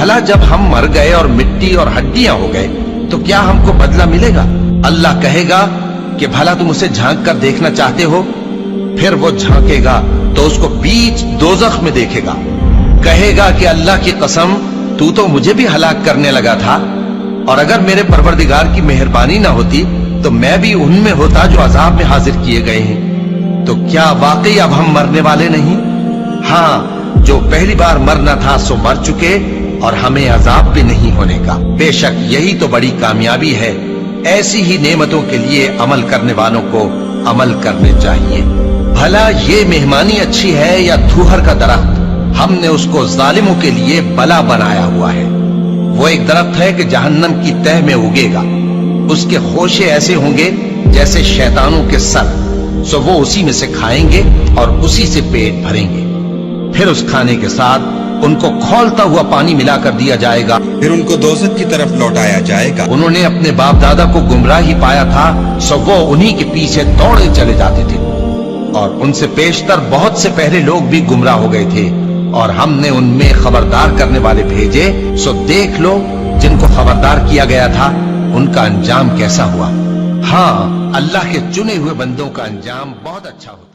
بھلا جب ہم مر گئے اور مٹی اور ہڈیاں ہو گئے تو کیا ہم کو بدلہ ملے گا؟ اللہ کہے گا کہ بھلا تم اسے جھانک کر دیکھنا چاہتے ہو؟ پھر وہ جھانکے گا تو اس کو بیچ دوزخ میں دیکھے گا، کہے گا کہ اللہ کی قسم تو مجھے بھی ہلاک کرنے لگا تھا، اور اگر میرے پروردگار کی مہربانی نہ ہوتی تو میں بھی ان میں ہوتا جو عذاب میں حاضر کیے گئے ہیں۔ تو کیا واقعی اب ہم مرنے والے نہیں؟ ہاں، جو پہلی بار مرنا تھا سو مر چکے، اور ہمیں عذاب بھی نہیں ہونے کا۔ بے شک یہی تو بڑی کامیابی ہے۔ ایسی ہی نعمتوں کے لیے عمل کرنے والوں کو عمل کرنے چاہیے۔ بھلا یہ مہمانی اچھی ہے یا دھوہر کا درخت؟ ہم نے اس کو ظالموں کے لیے بلا بنایا ہوا ہے۔ وہ ایک درخت ہے کہ جہنم کی تہ میں اگے گا، اس کے خوشے ایسے ہوں گے جیسے شیطانوں کے سر، سو وہ اسی میں سے کھائیں گے اور اسی سے پیٹ بھریں گے۔ پھر اس کھانے کے ساتھ ان کو کھولتا ہوا پانی ملا کر دیا جائے گا، پھر ان کو دوزخ کی طرف لوٹایا جائے گا۔ انہوں نے اپنے باپ دادا کو گمراہ ہی پایا تھا، سو وہ انہی کے پیچھے دوڑے چلے جاتے تھے، اور ان سے پیشتر بہت سے پہلے لوگ بھی گمراہ ہو گئے تھے، اور ہم نے ان میں خبردار کرنے والے بھیجے، سو دیکھ لو جن کو خبردار کیا گیا تھا ان کا انجام کیسا ہوا۔ ہاں، اللہ کے چنے ہوئے بندوں کا انجام بہت اچھا ہوتا ہے۔